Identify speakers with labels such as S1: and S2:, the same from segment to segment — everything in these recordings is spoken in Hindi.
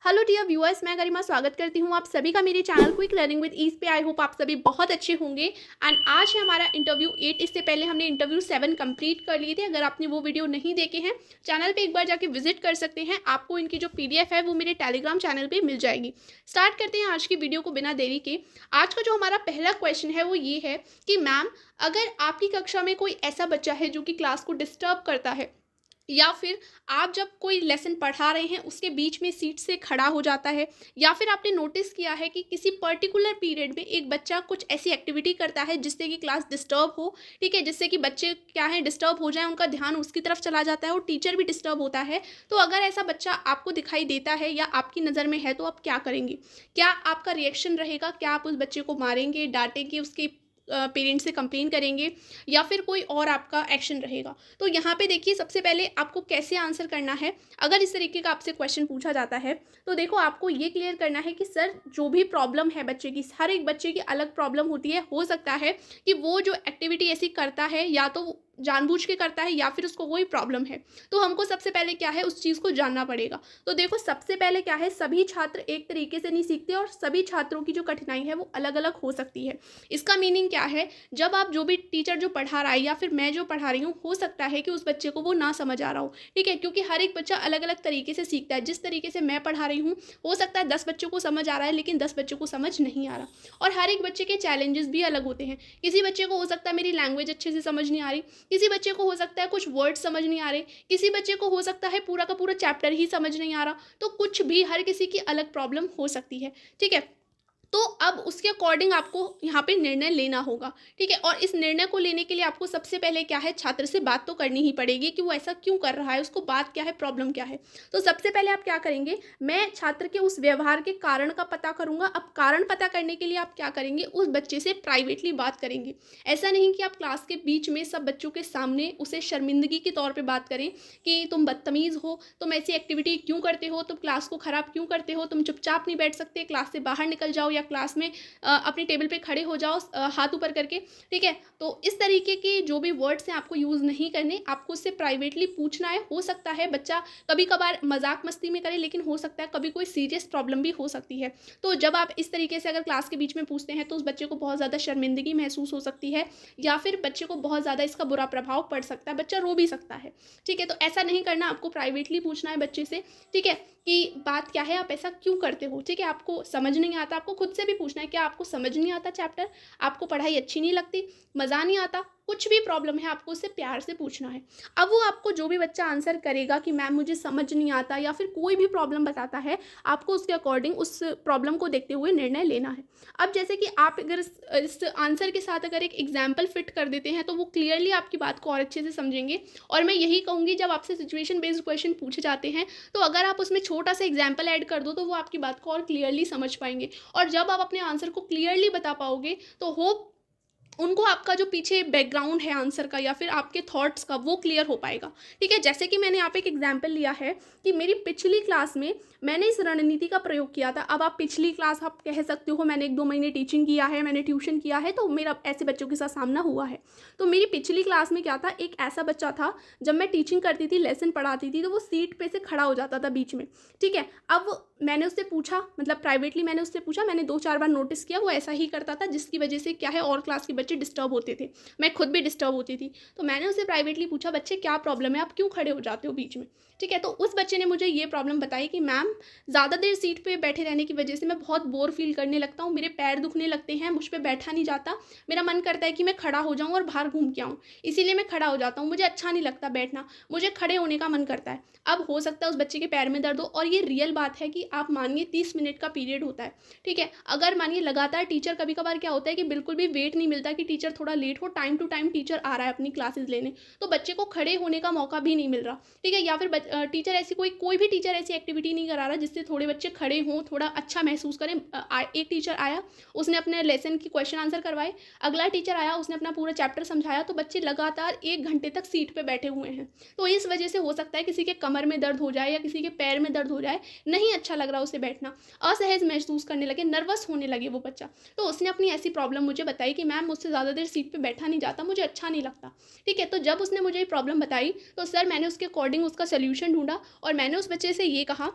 S1: हेलो डियर व्यूअर्स, मैं गरिमा स्वागत करती हूँ आप सभी का मेरे channel quick learning with ease पे। आई होप आप सभी बहुत अच्छे होंगे। एंड आज है हमारा इंटरव्यू 8। इससे पहले हमने इंटरव्यू 7 कंप्लीट कर लिए थे। अगर आपने वो वीडियो नहीं देखे हैं, चैनल पे एक बार जाके विजिट कर सकते हैं। आपको इनकी जो PDF है वो मेरे टेलीग्राम चैनल पर मिल जाएगी। स्टार्ट करते हैं आज की वीडियो को बिना देरी के। आज का जो हमारा पहला क्वेश्चन है वो ये है कि मैम, अगर आपकी कक्षा में कोई ऐसा बच्चा है जो कि क्लास को डिस्टर्ब करता है, या फिर आप जब कोई लेसन पढ़ा रहे हैं उसके बीच में सीट से खड़ा हो जाता है, या फिर आपने नोटिस किया है कि किसी पर्टिकुलर पीरियड में एक बच्चा कुछ ऐसी एक्टिविटी करता है जिससे कि क्लास डिस्टर्ब हो, ठीक है, जिससे कि बच्चे क्या है डिस्टर्ब हो जाए, उनका ध्यान उसकी तरफ चला जाता है और टीचर भी डिस्टर्ब होता है। तो अगर ऐसा बच्चा आपको दिखाई देता है या आपकी नज़र में है तो आप क्या करेंगे? क्या आपका रिएक्शन रहेगा? क्या आप उस बच्चे को मारेंगे, डांटेंगे, उसके पेरेंट्स से कंप्लेन करेंगे, या फिर कोई और आपका एक्शन रहेगा? तो यहाँ पे देखिए, सबसे पहले आपको कैसे आंसर करना है। अगर इस तरीके का आपसे क्वेश्चन पूछा जाता है तो देखो, आपको ये क्लियर करना है कि सर, जो भी प्रॉब्लम है बच्चे की, हर एक बच्चे की अलग प्रॉब्लम होती है। हो सकता है कि वो जो एक्टिविटी ऐसी करता है या तो वो जानबूझ के करता है या फिर उसको कोई प्रॉब्लम है। तो हमको सबसे पहले क्या है, उस चीज़ को जानना पड़ेगा। तो देखो, सबसे पहले क्या है, सभी छात्र एक तरीके से नहीं सीखते और सभी छात्रों की जो कठिनाई है वो अलग अलग हो सकती है। इसका मीनिंग क्या है, जब आप जो भी टीचर जो पढ़ा रहा है या फिर मैं जो पढ़ा रही हूँ, हो सकता है कि उस बच्चे को वो ना समझ आ रहा हो, ठीक है, क्योंकि हर एक बच्चा अलग अलग तरीके से सीखता है। जिस तरीके से मैं पढ़ा रही हूँ, हो सकता है 10 बच्चों को समझ आ रहा है लेकिन 10 बच्चों को समझ नहीं आ रहा। और हर एक बच्चे के चैलेंजेस भी अलग होते हैं। किसी बच्चे को हो सकता है मेरी लैंग्वेज अच्छे से समझ नहीं आ रही, किसी बच्चे को हो सकता है कुछ वर्ड समझ नहीं आ रहे, किसी बच्चे को हो सकता है पूरा का पूरा चैप्टर ही समझ नहीं आ रहा। तो कुछ भी, हर किसी की अलग प्रॉब्लम हो सकती है, ठीक है। तो अब उसके अकॉर्डिंग आपको यहाँ पे निर्णय लेना होगा, ठीक है। और इस निर्णय को लेने के लिए आपको सबसे पहले क्या है, छात्र से बात तो करनी ही पड़ेगी कि वो ऐसा क्यों कर रहा है, उसको बात क्या है, प्रॉब्लम क्या है। तो सबसे पहले आप क्या करेंगे, मैं छात्र के उस व्यवहार के कारण का पता करूंगा। अब कारण पता करने के लिए आप क्या करेंगे, उस बच्चे से प्राइवेटली बात करेंगे। ऐसा नहीं कि आप क्लास के बीच में सब बच्चों के सामने उसे शर्मिंदगी के तौर पर बात करें कि तुम बदतमीज़ हो, तुम ऐसी एक्टिविटी क्यों करते हो, तुम क्लास को ख़राब क्यों करते हो, तुम चुपचाप नहीं बैठ सकते, क्लास से बाहर निकल जाओ या क्लास में अपनी टेबल पे खड़े हो जाओ हाथ ऊपर करके, ठीक है। तो इस तरीके के जो भी वर्ड्स हैं आपको यूज़ नहीं करने, आपको उससे प्राइवेटली पूछना है। हो सकता है बच्चा कभी कभार मजाक मस्ती में करे, लेकिन हो सकता है कभी कोई सीरियस प्रॉब्लम भी हो सकती है। तो जब आप इस तरीके से अगर क्लास के बीच में पूछते हैं तो उस बच्चे को बहुत ज़्यादा शर्मिंदगी महसूस हो सकती है, या फिर बच्चे को बहुत ज़्यादा इसका बुरा प्रभाव पड़ सकता है, बच्चा रो भी सकता है, ठीक है। तो ऐसा नहीं करना, आपको प्राइवेटली पूछना है बच्चे से, ठीक है, कि बात क्या है, आप ऐसा क्यों करते हो, ठीक है। आपको समझ नहीं आता, आपको खुद से भी पूछना है, क्या आपको समझ नहीं आता चैप्टर, आपको पढ़ाई अच्छी नहीं लगती, मज़ा नहीं आता, कुछ भी प्रॉब्लम है, आपको उससे प्यार से पूछना है। अब वो आपको जो भी बच्चा आंसर करेगा कि मैम मुझे समझ नहीं आता, या फिर कोई भी प्रॉब्लम बताता है, आपको उसके अकॉर्डिंग उस प्रॉब्लम को देखते हुए निर्णय लेना है। अब जैसे कि आप अगर इस आंसर के साथ अगर एक एग्जाम्पल फिट कर देते हैं तो वो क्लियरली आपकी बात को और अच्छे से समझेंगे। और मैं यही कहूँगी, जब आपसे सिचुएशन बेस्ड क्वेश्चन पूछे जाते हैं तो अगर आप उसमें छोटा सा एग्जाम्पल ऐड कर दो तो वो आपकी बात को और क्लियरली समझ पाएंगे। और जब आप अपने आंसर को क्लियरली बता पाओगे तो होप उनको आपका जो पीछे बैकग्राउंड है आंसर का या फिर आपके थॉट्स का, वो क्लियर हो पाएगा, ठीक है। जैसे कि मैंने यहाँ पे एक एग्जांपल लिया है कि मेरी पिछली क्लास में मैंने इस रणनीति का प्रयोग किया था। अब आप पिछली क्लास आप कह सकते हो, मैंने 1-2 महीने टीचिंग किया है, मैंने ट्यूशन किया है, तो मेरा ऐसे बच्चों के साथ सामना हुआ है। तो मेरी पिछली क्लास में क्या था, एक ऐसा बच्चा था, जब मैं टीचिंग करती थी, लेसन पढ़ाती थी, तो वो सीट पे से खड़ा हो जाता था बीच में, ठीक है। अब मैंने उससे पूछा, मतलब प्राइवेटली मैंने उससे पूछा, मैंने 2-4 बार नोटिस किया वो ऐसा ही करता था, जिसकी वजह से क्या है, और क्लास के बच्चे डिस्टर्ब होते थे, मैं खुद भी डिस्टर्ब होती थी। तो मैंने उससे प्राइवेटली पूछा, बच्चे क्या प्रॉब्लम है, आप क्यों खड़े हो जाते हो बीच में, ठीक है। तो उस बच्चे ने मुझे ये प्रॉब्लम बताई कि मैम, ज़्यादा देर सीट पे बैठे रहने की वजह से मैं बहुत बोर फील करने लगता हूँ, मेरे पैर दुखने लगते हैं, मुझ पर बैठा नहीं जाता, मेरा मन करता है कि मैं खड़ा हो जाऊँ और बाहर घूम के आऊँ, इसीलिए मैं खड़ा हो जाता हूँ, मुझे अच्छा नहीं लगता बैठना, मुझे खड़े होने का मन करता है। अब हो सकता है उस बच्चे के पैर में दर्द हो, और ये रियल बात है कि आप मानिए 30 मिनट का पीरियड होता है, ठीक है। अगर मानिए लगातार टीचर, कभी कभार क्या होता है कि बिल्कुल भी वेट नहीं मिलता कि टीचर थोड़ा लेट हो, टाइम टू टाइम टीचर आ रहा है अपनी क्लासेस लेने, तो बच्चे को खड़े होने का मौका भी नहीं मिल रहा, ठीक है। या फिर टीचर ऐसी कोई भी टीचर ऐसी एक्टिविटी नहीं करा रहा जिससे थोड़े बच्चे खड़े हों, थोड़ा अच्छा महसूस करें। एक टीचर आया, उसने अपने लेसन की क्वेश्चन आंसर करवाए, अगला टीचर आया, उसने अपना पूरा चैप्टर समझाया, तो बच्चे लगातार 1 घंटे तक सीट पर बैठे हुए हैं। तो इस वजह से हो सकता है किसी के कमर में दर्द हो जाए या किसी के पैर में दर्द हो जाए, नहीं अच्छा लग रहा उसे बैठना, असहज महसूस करने लगे, नर्वस होने लगे वो बच्चा। तो उसने अपनी ऐसी प्रॉब्लम मुझे बताई कि मैम, मुझसे ज़्यादा देर सीट पे बैठा नहीं जाता, मुझे अच्छा नहीं लगता, ठीक है। तो जब उसने मुझे ये प्रॉब्लम बताई तो सर, मैंने उसके अकॉर्डिंग उसका सोल्यूशन ढूंढा और मैंने उस बच्चे से ये कहा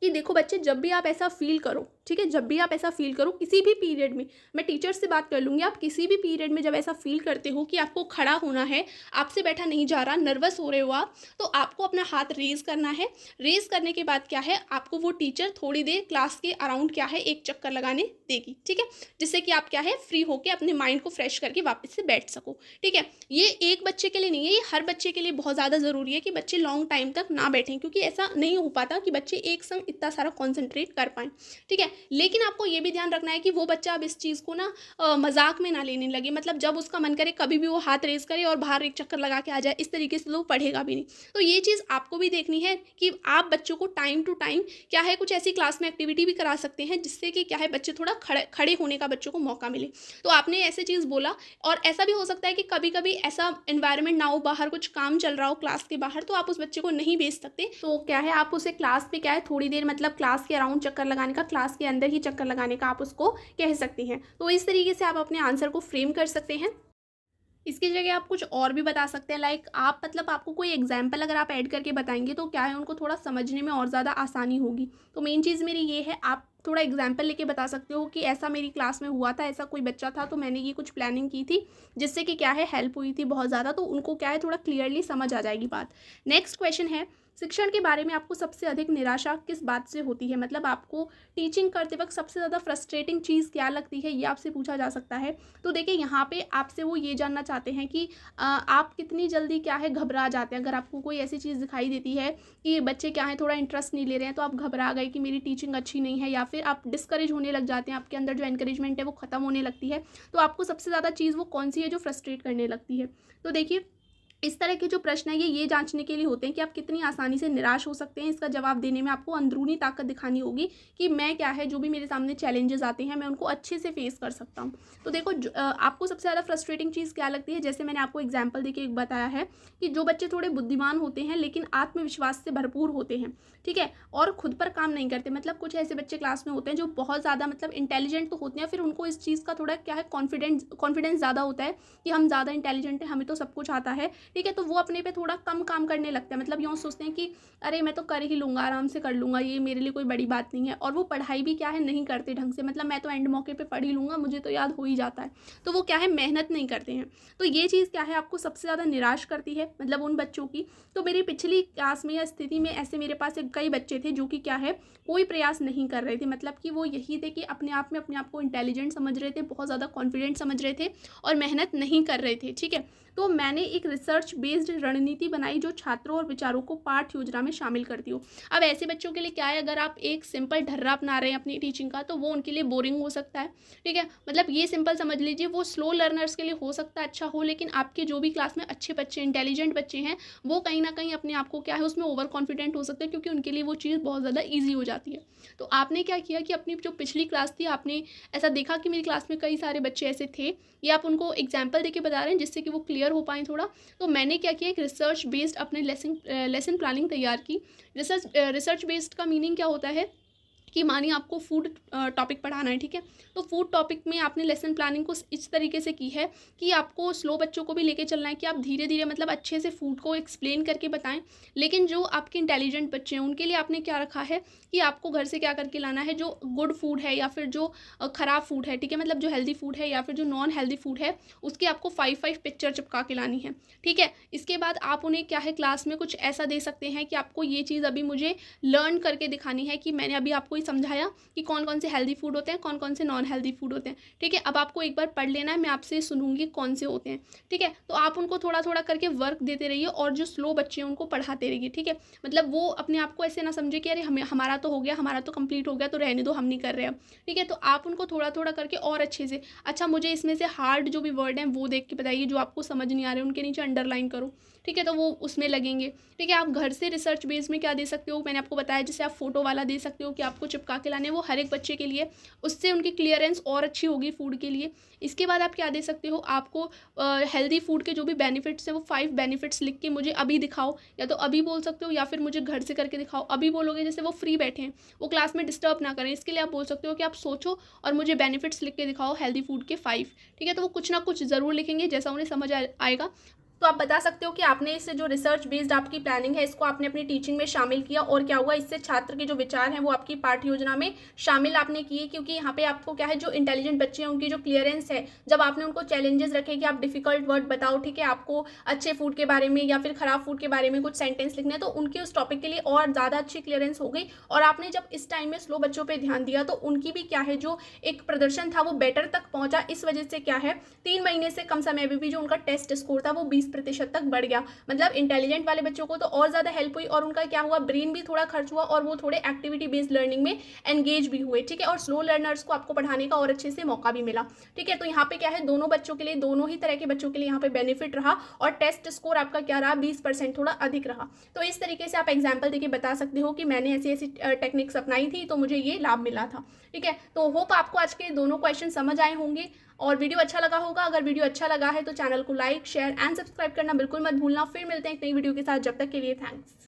S1: कि देखो बच्चे, जब भी आप ऐसा फ़ील करो, ठीक है, जब भी आप ऐसा फ़ील करो किसी भी पीरियड में, मैं टीचर्स से बात कर लूँगी, आप किसी भी पीरियड में जब ऐसा फ़ील करते हो कि आपको खड़ा होना है, आपसे बैठा नहीं जा रहा, नर्वस हो रहे हो आप, तो आपको अपना हाथ रेज़ करना है। रेज़ करने के बाद क्या है, आपको वो टीचर थोड़ी देर क्लास के अराउंड क्या है, एक चक्कर लगाने देगी, ठीक है? जिससे कि आप क्या है, फ्री होके अपने माइंड को फ्रेश करके वापस से बैठ सको, ठीक है? ये एक बच्चे के लिए नहीं है, ये हर बच्चे के लिए बहुत ज़्यादा ज़रूरी है कि बच्चे लॉन्ग टाइम तक ना बैठें, क्योंकि ऐसा नहीं हो पाता कि बच्चे एक संग इतना सारा कॉन्सेंट्रेट कर पाएँ, ठीक है? लेकिन आपको ये भी ध्यान रखना है कि वो बच्चा अब इस चीज़ को ना मज़ाक में ना लेने लगे, मतलब जब उसका मन करे कभी भी वो हाथ रेज़ करे और बाहर एक चक्कर लगा के आ जाए, इस तरीके से तो वो पढ़ेगा भी नहीं। तो ये चीज़ आपको भी देखनी है कि आप बच्चों को टाइम टू टाइम क्या है, कुछ ऐसी क्लास में एक्टिविटी भी करा सकते हैं जिससे कि क्या है, बच्चे थोड़ा खड़े खड़े होने का बच्चों को मौका मिले। तो आपने ऐसे चीज़ बोला, और ऐसा भी हो सकता है कि कभी-कभी ऐसा एनवायरनमेंट ना हो, बाहर कुछ काम चल रहा हो क्लास के बाहर, तो आप उस बच्चे को नहीं भेज सकते। तो क्या है, आप उसे क्लास में क्या है, थोड़ी देर मतलब क्लास के अराउंड चक्कर लगाने का, क्लास के अंदर ही चक्कर लगाने का आप उसको कह सकती हैं। तो इस तरीके से आप अपने आंसर को फ्रेम कर सकते हैं। इसकी जगह आप कुछ और भी बता सकते हैं, लाइक आप मतलब आपको कोई एग्जाम्पल अगर आप ऐड करके बताएंगे तो क्या है, उनको थोड़ा समझने में और ज़्यादा आसानी होगी। तो मेन चीज़ मेरी ये है, आप थोड़ा एग्जाम्पल लेके बता सकते हो कि ऐसा मेरी क्लास में हुआ था, ऐसा कोई बच्चा था, तो मैंने ये कुछ प्लानिंग की थी जिससे कि क्या है, हेल्प हुई थी बहुत ज़्यादा, तो उनको क्या है, थोड़ा क्लियरली समझ आ जाएगी बात। नेक्स्ट क्वेश्चन है, शिक्षण के बारे में आपको सबसे अधिक निराशा किस बात से होती है, मतलब आपको टीचिंग करते वक्त सबसे ज़्यादा फ्रस्ट्रेटिंग चीज़ क्या लगती है, ये आपसे पूछा जा सकता है। तो देखिए, यहाँ पे आपसे वो ये जानना चाहते हैं कि आप कितनी जल्दी क्या है, घबरा जाते हैं। अगर आपको कोई ऐसी चीज़ दिखाई देती है कि बच्चे क्या है, थोड़ा इंटरेस्ट नहीं ले रहे हैं, तो आप घबरा गए कि मेरी टीचिंग अच्छी नहीं है, या फिर आप डिस्करेज होने लग जाते हैं, आपके अंदर जो एनकरेजमेंट है वो ख़त्म होने लगती है। तो आपको सबसे ज़्यादा चीज़ वो कौन सी है जो फ्रस्ट्रेट करने लगती है? तो देखिए, इस तरह के जो प्रश्न हैं ये जांचने के लिए होते हैं कि आप कितनी आसानी से निराश हो सकते हैं। इसका जवाब देने में आपको अंदरूनी ताकत दिखानी होगी कि मैं क्या है, जो भी मेरे सामने चैलेंजेस आते हैं मैं उनको अच्छे से फेस कर सकता हूँ। तो देखो, आपको सबसे ज़्यादा फ्रस्ट्रेटिंग चीज़ क्या लगती है, जैसे मैंने आपको एग्जाम्पल देके एक बताया है कि जो बच्चे थोड़े बुद्धिमान होते हैं लेकिन आत्मविश्वास से भरपूर होते हैं, ठीक है, और खुद पर काम नहीं करते, मतलब कुछ ऐसे बच्चे क्लास में होते हैं जो बहुत ज़्यादा मतलब इंटेलिजेंट तो होते हैं, फिर उनको इस चीज़ का थोड़ा क्या है, कॉन्फिडेंस ज़्यादा होता है कि हम ज़्यादा इंटेलिजेंट हैं, हमें तो सब कुछ आता है, ठीक है, तो वो अपने पे थोड़ा कम काम करने लगते हैं, मतलब यूँ सोचते हैं कि अरे मैं तो कर ही लूँगा, आराम से कर लूँगा, ये मेरे लिए कोई बड़ी बात नहीं है, और वो पढ़ाई भी क्या है, नहीं करते ढंग से, मतलब मैं तो एंड मौके पे पढ़ ही लूँगा, मुझे तो याद हो ही जाता है, तो वो क्या है, मेहनत नहीं करते हैं। तो ये चीज़ क्या है, आपको सबसे ज़्यादा निराश करती है, मतलब उन बच्चों की। तो मेरी पिछली क्लास में या स्थिति में ऐसे मेरे पास कई बच्चे थे जो कि क्या है, कोई प्रयास नहीं कर रहे थे, मतलब कि वो यही थे कि अपने आप में अपने आप को इंटेलिजेंट समझ रहे थे, बहुत ज़्यादा कॉन्फिडेंट समझ रहे थे, और मेहनत नहीं कर रहे थे, ठीक है। तो मैंने एक रिसर्च बेस्ड रणनीति बनाई जो छात्रों और विचारों को पाठ योजना में शामिल करती हो। अब ऐसे बच्चों के लिए क्या है, अगर आप एक सिंपल ढर्रा अपना रहे हैं अपनी टीचिंग का, तो वो उनके लिए बोरिंग हो सकता है, ठीक है, मतलब ये सिंपल समझ लीजिए, वो स्लो लर्नर्स के लिए हो सकता है अच्छा हो, लेकिन आपके जो भी क्लास में अच्छे बच्चे, इंटेलिजेंट बच्चे हैं, वो कहीं ना कहीं अपने आप को क्या है, उसमें ओवर कॉन्फिडेंट हो सकते हैं, क्योंकि उनके लिए वो चीज़ बहुत ज़्यादा ईजी हो जाती है। तो आपने क्या किया कि अपनी जो पिछली क्लास थी, आपने ऐसा देखा कि मेरी क्लास में कई सारे बच्चे ऐसे थे, ये आप उनको एग्जाम्पल देके बता रहे हैं जिससे कि वो क्लियर हो पाएँ थोड़ा। तो मैंने क्या किया, एक रिसर्च बेस्ड अपने लेसन प्लानिंग तैयार की। रिसर्च बेस्ड का मीनिंग क्या होता है कि मानिए आपको फूड टॉपिक पढ़ाना है, ठीक है, तो फूड टॉपिक में आपने लेसन प्लानिंग को इस तरीके से की है कि आपको स्लो बच्चों को भी लेके चलना है, कि आप धीरे धीरे मतलब अच्छे से फूड को एक्सप्लेन करके बताएं। लेकिन जो आपके इंटेलिजेंट बच्चे हैं उनके लिए आपने क्या रखा है कि आपको घर से क्या करके लाना है, जो गुड फूड है या फिर जो ख़राब फूड है, ठीक है, मतलब जो हेल्दी फूड है या फिर जो नॉन हेल्दी फूड है, उसकी आपको 5 पिक्चर चिपका के लानी है, ठीक है। इसके बाद आप उन्हें क्या है, क्लास में कुछ ऐसा दे सकते हैं कि आपको ये चीज़ अभी मुझे लर्न करके दिखानी है, कि मैंने अभी आपको समझाया कि कौन कौन से हेल्दी फूड होते हैं, कौन कौन से नॉन हेल्दी फूड होते हैं, ठीक है। अब आपको एक बार पढ़ लेना है, मैं आपसे सुनूंगी कौन से होते हैं, ठीक है। तो आप उनको थोड़ा थोड़ा करके वर्क देते रहिए, और जो स्लो बच्चे हैं उनको पढ़ाते रहिए, ठीक है। मतलब वो अपने आप को ऐसे ना समझे कि अरे हमारा तो हो गया, हमारा तो कंप्लीट हो गया, तो रहने दो, हम नहीं कर रहे अब, ठीक है। तो आप उनको थोड़ा थोड़ा करके और अच्छे से, अच्छा मुझे इसमें से हार्ड जो भी वर्ड हैं वो देख के बताइए, जो आपको समझ नहीं आ रहे उनके नीचे अंडरलाइन करो, ठीक है, तो वो उसमें लगेंगे, ठीक है। आप घर से रिसर्च बेस में क्या दे सकते हो, मैंने आपको बताया, जैसे आप फोटो वाला दे सकते हो कि आपको चिपका के लाने, वो हर एक बच्चे के लिए, उससे उनकी क्लियरेंस और अच्छी होगी फूड के लिए। इसके बाद आप क्या दे सकते हो, आपको हेल्दी फूड के जो भी बेनिफिट्स हैं वो 5 बेनिफिट्स लिख के मुझे अभी दिखाओ, या तो अभी बोल सकते हो या फिर मुझे घर से करके दिखाओ। अभी बोलोगे जैसे वो फ्री बैठे हैं, वो क्लास में डिस्टर्ब ना करें, इसके लिए आप बोल सकते हो कि आप सोचो और मुझे बेनिफिट्स लिख के दिखाओ हेल्दी फूड के 5, ठीक है। तो वो कुछ ना कुछ ज़रूर लिखेंगे, जैसा उन्हें समझ आएगा। तो आप बता सकते हो कि आपने इससे जो रिसर्च बेस्ड आपकी प्लानिंग है इसको आपने अपनी टीचिंग में शामिल किया और क्या हुआ, इससे छात्र के जो विचार हैं वो आपकी पाठ्य योजना में शामिल आपने किए, क्योंकि यहाँ पे आपको क्या है, जो इंटेलिजेंट बच्चे हैं उनकी जो क्लियरेंस है, जब आपने उनको चैलेंजेस रखे कि आप डिफिकल्ट वर्ड बताओ, ठीक है, आपको अच्छे फूड के बारे में या फिर खराब फूड के बारे में कुछ सेंटेंस लिखने हैं, तो उनके उस टॉपिक के लिए और ज़्यादा अच्छी क्लियरेंस हो गई। और आपने जब इस टाइम में स्लो बच्चों पर ध्यान दिया तो उनकी भी क्या है, जो एक प्रदर्शन था वो बेटर तक पहुंचा। इस वजह से क्या है, 3 महीने से कम समय में भी जो उनका टेस्ट स्कोर था वो 20% तक बढ़ गया। मतलब इंटेलिजेंट वाले बच्चों को तो और ज़्यादा हेल्प हुई और उनका क्या हुआ, ब्रेन भी थोड़ा खर्च हुआ और वो थोड़े एक्टिविटी बेस्ड लर्निंग में एंगेज भी हुए, ठीक है। और स्लो लर्नर्स को आपको पढ़ाने का और अच्छे से मौका भी मिला, ठीक है। तो यहाँ पे क्या है, दोनों बच्चों के लिए, दोनों ही तरह के बच्चों के लिए यहाँ पे बेनिफिट रहा और टेस्ट स्कोर आपका क्या रहा, 20% थोड़ा अधिक रहा। तो इस तरीके से आप एग्जाम्पल देके बता सकते हो कि मैंने ऐसी ऐसी टेक्निक्स अपनाई थी तो मुझे ये लाभ मिला था, ठीक है। तो होप आपको आज के दोनों क्वेश्चन समझ आए होंगे और वीडियो अच्छा लगा होगा। अगर वीडियो अच्छा लगा है तो चैनल को लाइक, शेयर एंड सब्सक्राइब करना बिल्कुल मत भूलना। फिर मिलते हैं एक नई वीडियो के साथ, जब तक के लिए थैंक्स।